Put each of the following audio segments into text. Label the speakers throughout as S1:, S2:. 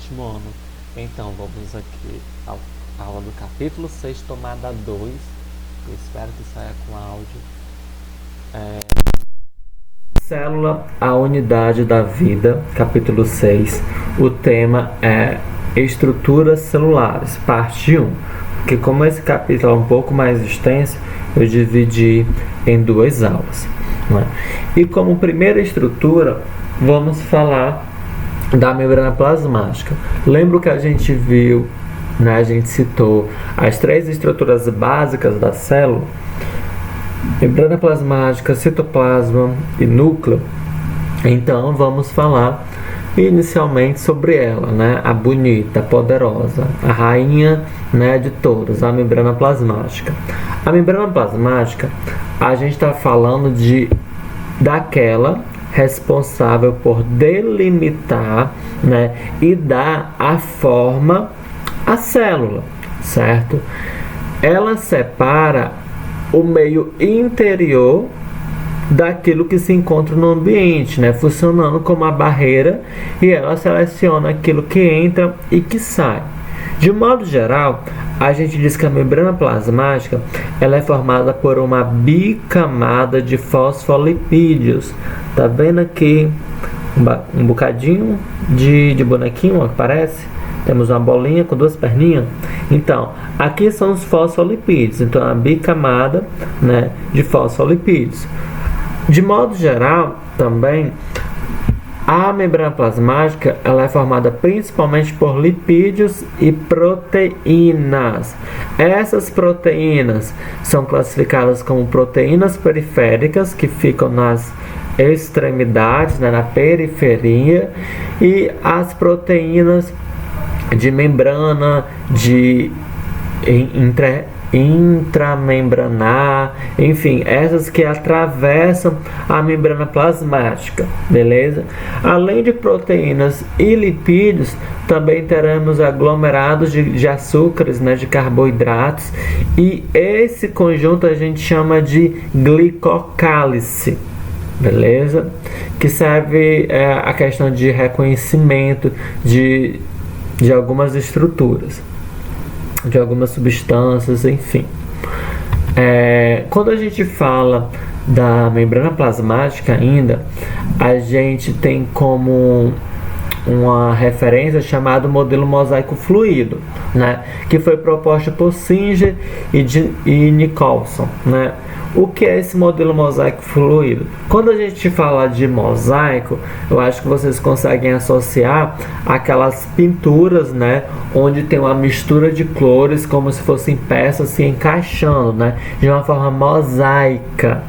S1: sétimo ano. Então, vamos aqui à aula do capítulo 6, tomada 2. Eu espero que saia com áudio. Célula, a unidade da vida, capítulo 6. O tema é estruturas celulares, parte 1. Porque como esse capítulo é um pouco mais extenso, eu dividi em 2 aulas, né? E como primeira estrutura, vamos falar da membrana plasmática. Lembra que a gente viu, né, a gente citou as 3 estruturas básicas da célula: membrana plasmática, citoplasma e núcleo. Então vamos falar inicialmente sobre ela, né? A bonita, a poderosa, a rainha, né, de todas, a membrana plasmática. A membrana plasmática, a gente está falando daquela responsável por delimitar, né, e dar a forma à célula, certo? Ela separa o meio interior daquilo que se encontra no ambiente, né, funcionando como a barreira, e ela seleciona aquilo que entra e que sai. De modo geral, a gente diz que a membrana plasmática ela é formada por uma bicamada de fosfolipídios. Tá vendo aqui um bocadinho de bonequinho, ó, que parece? Temos uma bolinha com 2 perninhas. Então, aqui são os fosfolipídios. Então, a bicamada, né, de fosfolipídios. De modo geral, também, a membrana plasmática ela é formada principalmente por lipídios e proteínas. Essas proteínas são classificadas como proteínas periféricas, que ficam nas extremidades, né, na periferia, e as proteínas de membrana, de intramembranar, enfim, essas que atravessam a membrana plasmática, beleza? Além de proteínas e lipídios, também teremos aglomerados de açúcares, né, de carboidratos, e esse conjunto a gente chama de glicocálice, beleza? Que serve a questão de reconhecimento de algumas estruturas, de algumas substâncias, enfim. Quando a gente fala da membrana plasmática ainda, a gente tem como uma referência chamada modelo mosaico fluido, né, que foi proposto por Singer e Nicholson, né? O que é esse modelo mosaico fluido? Quando a gente fala de mosaico, eu acho que vocês conseguem associar aquelas pinturas, né, onde tem uma mistura de cores como se fossem peças se encaixando, né, de uma forma mosaica.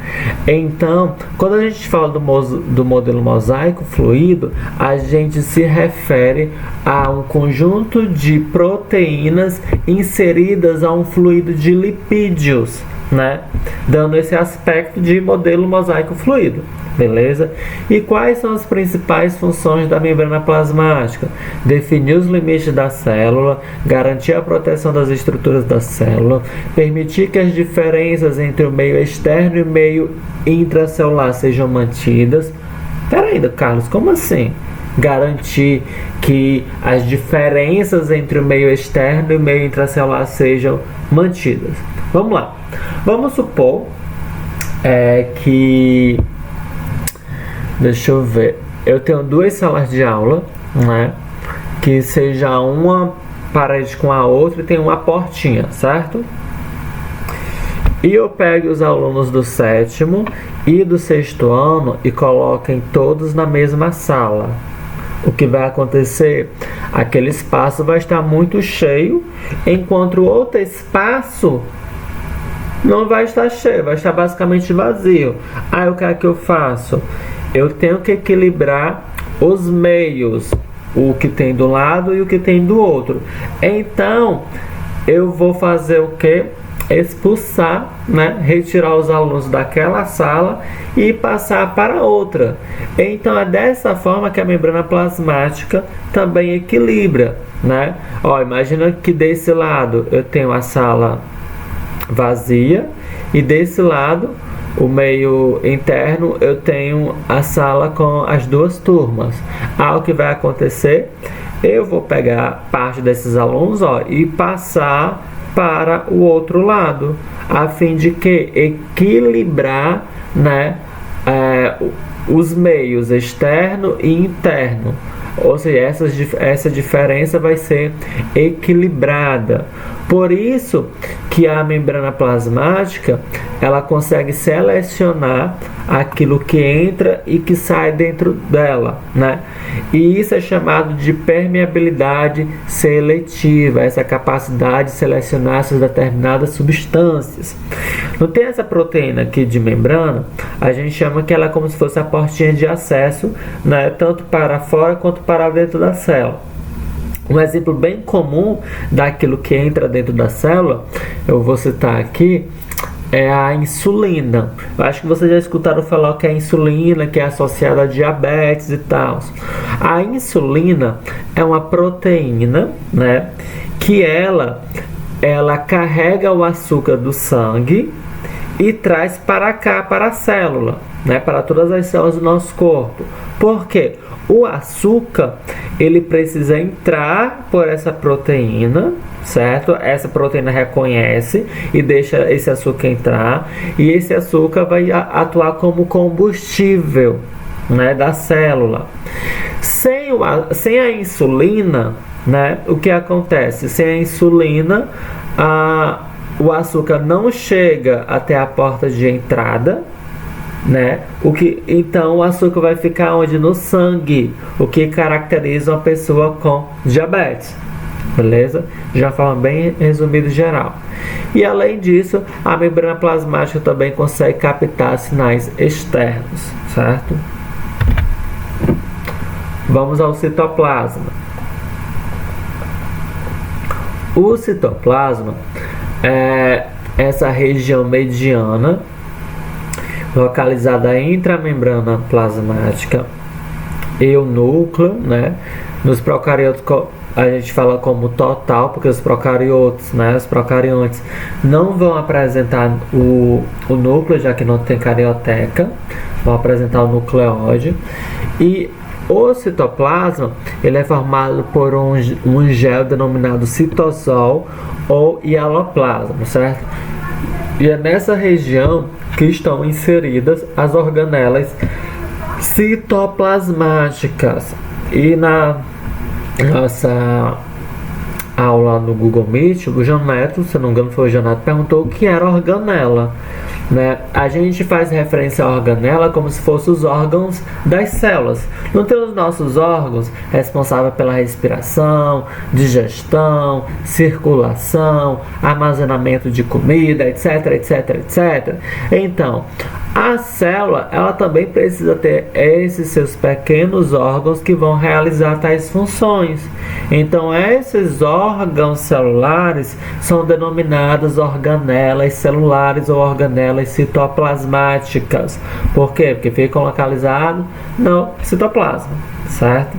S1: Então, quando a gente fala do modelo mosaico fluido, a gente se refere a um conjunto de proteínas inseridas a um fluido de lipídios, né, dando esse aspecto de modelo mosaico fluido, beleza? E quais são as principais funções da membrana plasmática? Definir os limites da célula, garantir a proteção das estruturas da célula, permitir que as diferenças entre o meio externo e o meio intracelular sejam mantidas. Peraí, Carlos, como assim? Garantir que as diferenças entre o meio externo e o meio intracelular sejam mantidas. Vamos lá. Vamos supor que, deixa eu ver, eu tenho 2 salas de aula, né, que seja uma parede com a outra e tem uma portinha, certo? E eu pego os alunos do 7º e do 6º ano e coloquem todos na mesma sala. O que vai acontecer? Aquele espaço vai estar muito cheio, enquanto o outro espaço não vai estar cheio, vai estar basicamente vazio. Aí o que é que eu faço? Eu tenho que equilibrar os meios, o que tem do lado e o que tem do outro. Então, eu vou fazer o que? Expulsar, né? Retirar os alunos daquela sala e passar para outra. Então, é dessa forma que a membrana plasmática também equilibra, né? Ó, imagina que desse lado eu tenho a sala vazia e desse lado, o meio interno, eu tenho a sala com as 2 turmas. O que vai acontecer eu vou pegar parte desses alunos, ó, e passar para o outro lado, a fim de que equilibrar, né, os meios externo e interno. Ou seja, essa diferença vai ser equilibrada. Por isso que a membrana plasmática, ela consegue selecionar aquilo que entra e que sai dentro dela, né? E isso é chamado de permeabilidade seletiva, essa capacidade de selecionar essas determinadas substâncias. Não tem essa proteína aqui de membrana, a gente chama que ela é como se fosse a portinha de acesso, né? Tanto para fora quanto para dentro da célula. Um exemplo bem comum daquilo que entra dentro da célula, eu vou citar aqui, é a insulina. Eu acho que vocês já escutaram falar que a insulina, que é associada a diabetes e tal. A insulina é uma proteína, né, que ela carrega o açúcar do sangue e traz para cá, para a célula, né, para todas as células do nosso corpo. Por quê? O açúcar, ele precisa entrar por essa proteína, certo? Essa proteína reconhece e deixa esse açúcar entrar, e esse açúcar vai atuar como combustível, né, da célula. Sem a insulina, né, o que acontece? Sem a insulina, o açúcar não chega até a porta de entrada, né? Então o açúcar vai ficar onde? No sangue, o que caracteriza uma pessoa com diabetes, beleza? De uma forma bem resumida e geral. E além disso, a membrana plasmática também consegue captar sinais externos, certo? Vamos ao citoplasma. O citoplasma é essa região mediana localizada entre a membrana plasmática e o núcleo, né? Nos procariotos a gente fala como total, porque os procariotos, né, os procariontes não vão apresentar o núcleo, já que não tem carioteca, vão apresentar o nucleóide. E o citoplasma, ele é formado por um gel denominado citosol ou hialoplasma, certo? E é nessa região que estão inseridas as organelas citoplasmáticas. E na nossa aula no Google Meet, o Joneto, se não me engano foi o Joneto, perguntou o que era organela, né? A gente faz referência à organela como se fossem os órgãos das células. Não tem os nossos órgãos responsáveis pela respiração, digestão, circulação, armazenamento de comida, etc, etc, etc. Então, a célula, ela também precisa ter esses seus pequenos órgãos que vão realizar tais funções. Então, esses órgãos celulares são denominados organelas celulares ou organelas citoplasmáticas. Por quê? Porque ficam localizados no citoplasma, certo?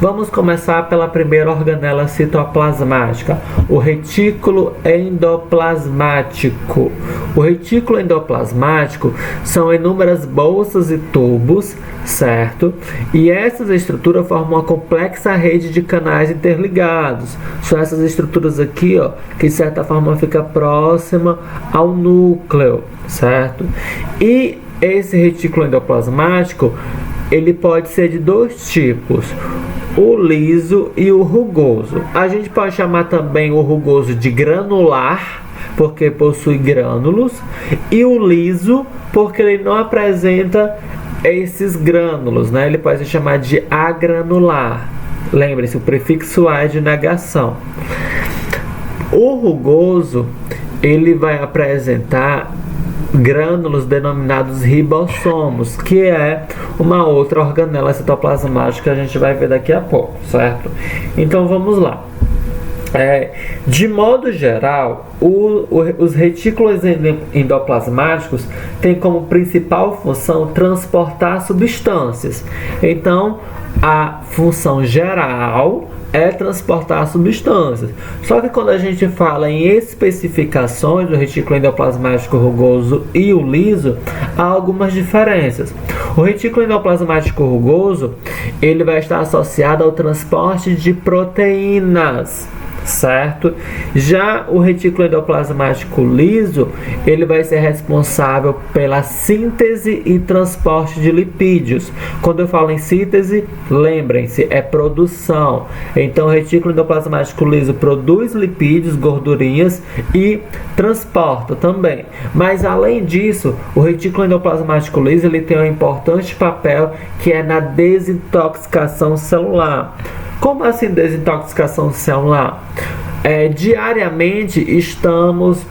S1: Vamos começar pela primeira organela citoplasmática, o retículo endoplasmático. O retículo endoplasmático são inúmeras bolsas e tubos, certo? E essas estruturas formam uma complexa rede de canais interligados. São essas estruturas aqui, ó, que de certa forma fica próxima ao núcleo, certo? E esse retículo endoplasmático, ele pode ser de dois tipos, o liso e o rugoso. A gente pode chamar também o rugoso de granular, porque possui grânulos, e o liso, porque ele não apresenta esses grânulos, né? Ele pode ser chamado de agranular. Lembre-se, o prefixo A é de negação. O rugoso, ele vai apresentar grânulos denominados ribossomos, que é uma outra organela citoplasmática que a gente vai ver daqui a pouco, certo? Então vamos lá. De modo geral, os retículos endoplasmáticos têm como principal função transportar substâncias. Então, a função geral é transportar substâncias. Só que quando a gente fala em especificações do retículo endoplasmático rugoso e o liso, há algumas diferenças. O retículo endoplasmático rugoso, ele vai estar associado ao transporte de proteínas, certo? Já o retículo endoplasmático liso, ele vai ser responsável pela síntese e transporte de lipídios. Quando eu falo em síntese, lembrem-se, é produção. Então, o retículo endoplasmático liso produz lipídios, gordurinhas e transporta também. Mas, além disso, o retículo endoplasmático liso, ele tem um importante papel que é na desintoxicação celular. Como assim desintoxicação celular? Diariamente estamos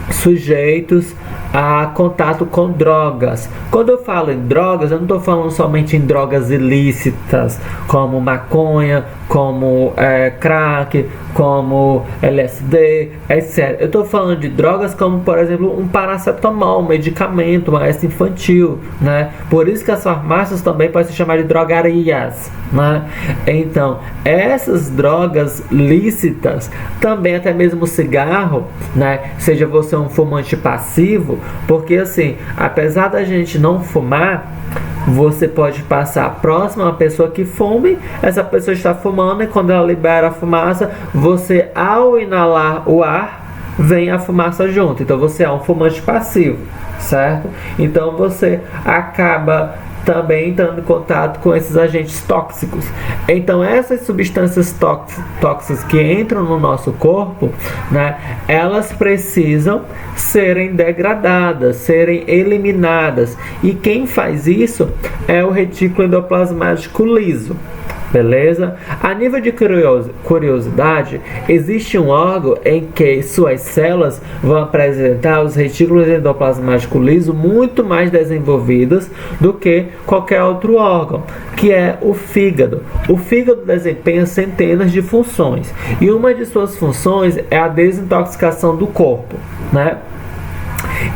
S1: sujeitos a contato com drogas. Quando eu falo em drogas, eu não estou falando somente em drogas ilícitas, como maconha, como crack, como LSD, etc. Eu estou falando de drogas como, por exemplo, um paracetamol, um medicamento, uma essa infantil, né? Por isso que as farmácias também podem se chamar de drogarias, né? Então, essas drogas lícitas, também até mesmo o cigarro, né? Seja você um fumante passivo, porque assim, apesar da gente não fumar, você pode passar próximo a uma pessoa que fume, essa pessoa está fumando e quando ela libera a fumaça, você ao inalar o ar, vem a fumaça junto. Então você é um fumante passivo, certo? Então você acaba também entrando em contato com esses agentes tóxicos. Então essas substâncias tóxicas que entram no nosso corpo, né, elas precisam serem degradadas, serem eliminadas. E quem faz isso é o retículo endoplasmático liso. Beleza? A nível de curiosidade, existe um órgão em que suas células vão apresentar os retículos endoplasmáticos lisos muito mais desenvolvidos do que qualquer outro órgão, que é o fígado. O fígado desempenha centenas de funções e uma de suas funções é a desintoxicação do corpo, né?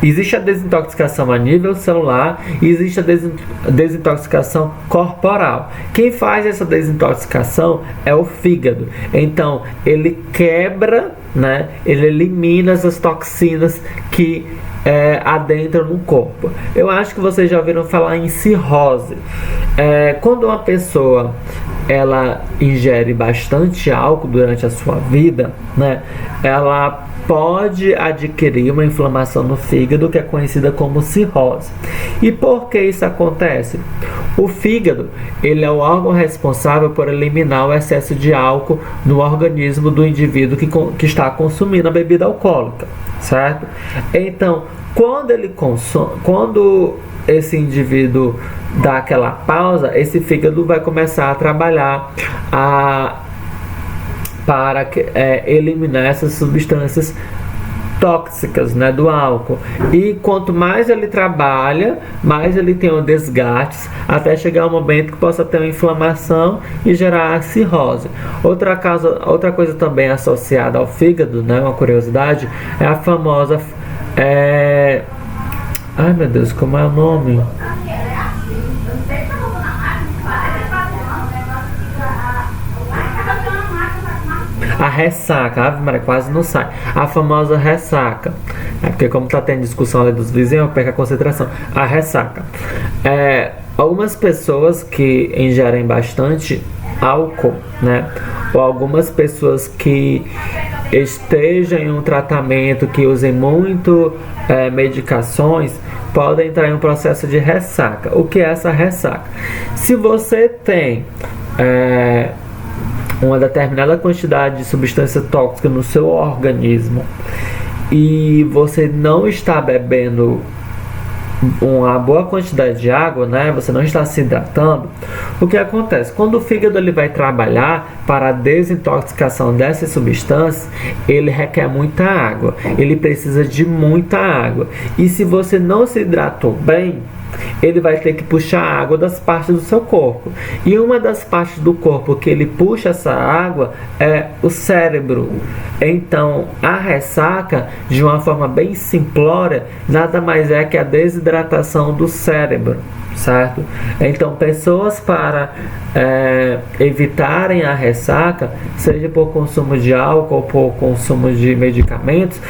S1: Existe a desintoxicação a nível celular e existe a desintoxicação corporal. Quem faz essa desintoxicação é o fígado. Então, ele quebra, né? Ele elimina essas toxinas que adentram no corpo. Eu acho que vocês já ouviram falar em cirrose. Quando uma pessoa ela ingere bastante álcool durante a sua vida, né? Ela pode adquirir uma inflamação no fígado que é conhecida como cirrose. E por que isso acontece? O fígado, ele é o órgão responsável por eliminar o excesso de álcool no organismo do indivíduo que está consumindo a bebida alcoólica, certo? Então, quando esse indivíduo dá aquela pausa, esse fígado vai começar a trabalhar para eliminar essas substâncias tóxicas, né, do álcool. E quanto mais ele trabalha, mais ele tem um desgaste, até chegar um momento que possa ter uma inflamação e gerar a cirrose. Outra coisa também associada ao fígado, né, uma curiosidade, é a famosa ai meu Deus, como é o nome? A ressaca, Ave Maria, quase não sai. A famosa ressaca. Porque como está tendo discussão ali dos vizinhos, eu perco a concentração. A ressaca. Algumas pessoas que ingerem bastante álcool, né? Ou algumas pessoas que estejam em um tratamento, que usem muito medicações, podem entrar em um processo de ressaca. O que é essa ressaca? Se você tem uma determinada quantidade de substância tóxica no seu organismo e você não está bebendo uma boa quantidade de água, né? Você não está se hidratando. O que acontece? Quando o fígado ele vai trabalhar para a desintoxicação dessas substâncias, ele requer muita água. Ele precisa de muita água. E se você não se hidratou bem, ele vai ter que puxar água das partes do seu corpo. E uma das partes do corpo que ele puxa essa água é o cérebro. Então, a ressaca, de uma forma bem simplória, nada mais é que a desidratação do cérebro, certo? Então, pessoas para evitarem a ressaca, seja por consumo de álcool ou por consumo de medicamentos,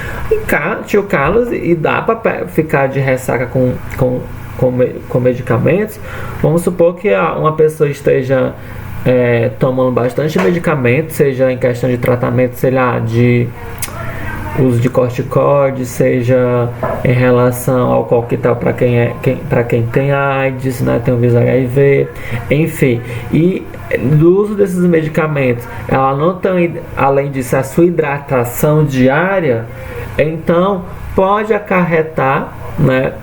S1: tio Carlos, e dá para ficar de ressaca com com medicamentos, vamos supor que uma pessoa esteja tomando bastante medicamento, seja em questão de tratamento, sei lá, de uso de corticoide, seja em relação ao coquetel para quem tem AIDS, né, tem o vírus HIV, enfim. E do uso desses medicamentos, ela não tem, além disso, a sua hidratação diária, então pode acarretar, né,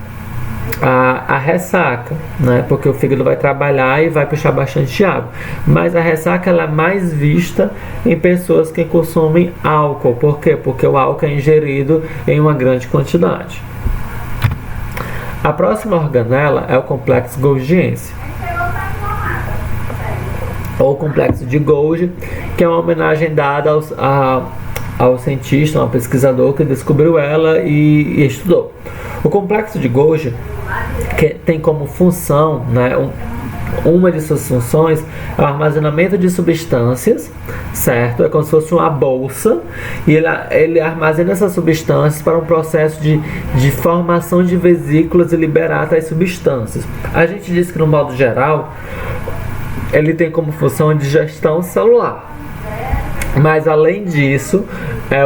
S1: a ressaca, né? Porque o fígado vai trabalhar e vai puxar bastante água. Mas a ressaca ela é mais vista em pessoas que consomem álcool. Por quê? Porque o álcool é ingerido em uma grande quantidade. A próxima organela é o complexo golgiense, ou complexo de Golgi, que é uma homenagem dada ao cientista, ao pesquisador que descobriu ela e estudou. O complexo de Golgi, que tem como função, né, uma de suas funções é o armazenamento de substâncias, certo? É como se fosse uma bolsa, e ele armazena essas substâncias para um processo de formação de vesículas e liberar tais substâncias. A gente diz que, no modo geral, ele tem como função a digestão celular. Mas além disso,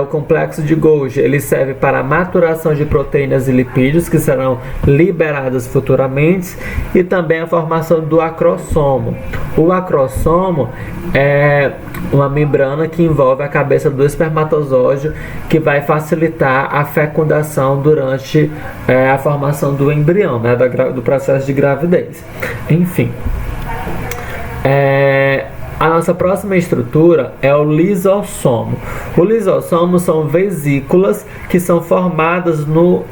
S1: o complexo de Golgi ele serve para a maturação de proteínas e lipídios que serão liberadas futuramente, e também a formação do acrossomo. O acrossomo é uma membrana que envolve a cabeça do espermatozoide, que vai facilitar a fecundação durante a formação do embrião, né, do processo de gravidez. Enfim. A nossa próxima estrutura é o lisossomo. O lisossomo são vesículas que são formadas no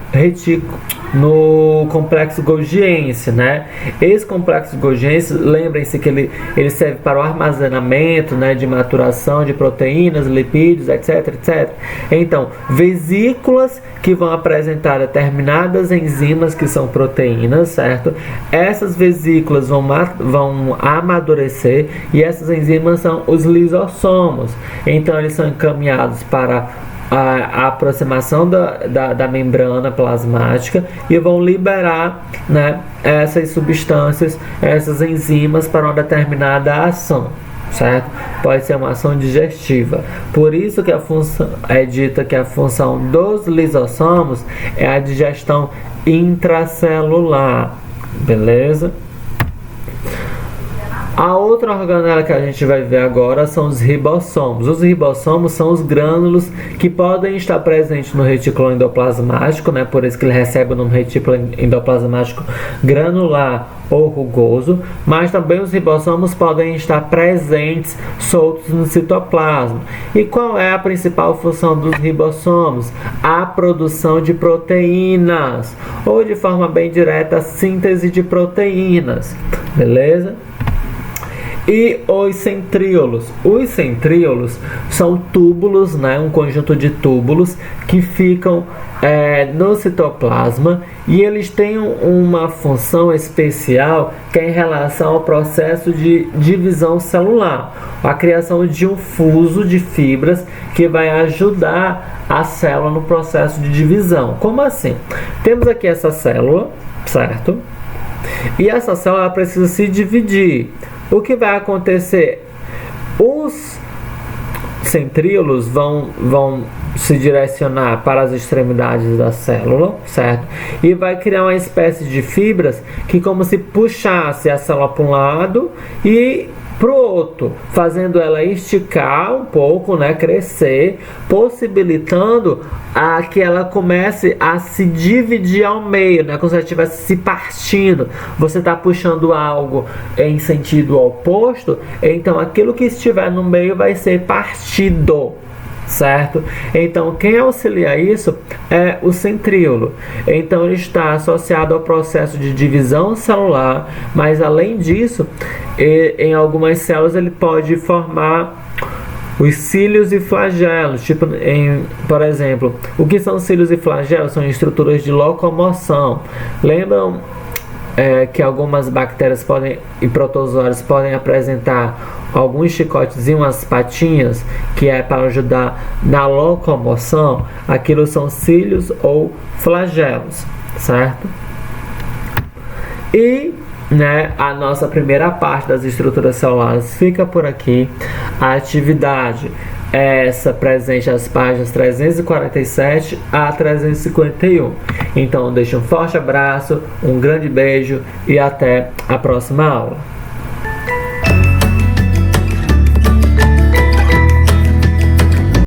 S1: complexo golgiense, né? Esse complexo golgiense, lembrem-se que ele serve para o armazenamento, né, de maturação de proteínas, lipídios, etc, etc. Então, vesículas que vão apresentar determinadas enzimas que são proteínas, certo? Essas vesículas vão amadurecer, e essas enzimas são os lisossomos. Então, eles são encaminhados para a aproximação da membrana plasmática e vão liberar, né, essas substâncias, essas enzimas para uma determinada ação, certo? Pode ser uma ação digestiva. Por isso que a função é dita que a função dos lisossomos é a digestão intracelular, beleza? A outra organela que a gente vai ver agora são os ribossomos. Os ribossomos são os grânulos que podem estar presentes no retículo endoplasmático, né? Por isso que ele recebe o nome retículo endoplasmático granular ou rugoso, mas também os ribossomos podem estar presentes, soltos no citoplasma. E qual é a principal função dos ribossomos? A produção de proteínas, ou de forma bem direta, a síntese de proteínas, beleza? E os centríolos. Os centríolos são túbulos, né? Um conjunto de túbulos que ficam no citoplasma, e eles têm uma função especial que é em relação ao processo de divisão celular, a criação de um fuso de fibras que vai ajudar a célula no processo de divisão. Como assim? Temos aqui essa célula, certo? E essa célula precisa se dividir. O que vai acontecer? Os centríolos vão se direcionar para as extremidades da célula, certo? E vai criar uma espécie de fibras que, como se puxasse a célula para um lado e para o outro, fazendo ela esticar um pouco, né, crescer, possibilitando que ela comece a se dividir ao meio, né, como se ela estivesse se partindo. Você está puxando algo em sentido oposto, então aquilo que estiver no meio vai ser partido, certo? Então, quem auxilia isso é o centríolo. Então, ele está associado ao processo de divisão celular, mas além disso, em algumas células ele pode formar os cílios e flagelos. Por exemplo, o que são cílios e flagelos? São estruturas de locomoção. Lembram que algumas bactérias e protozoários podem apresentar alguns chicotes e umas patinhas, que é para ajudar na locomoção? Aquilo são cílios ou flagelos, certo? E né, a nossa primeira parte das estruturas celulares fica por aqui. A atividade é essa presente às páginas 347 a 351. Então, deixo um forte abraço, um grande beijo e até a próxima aula.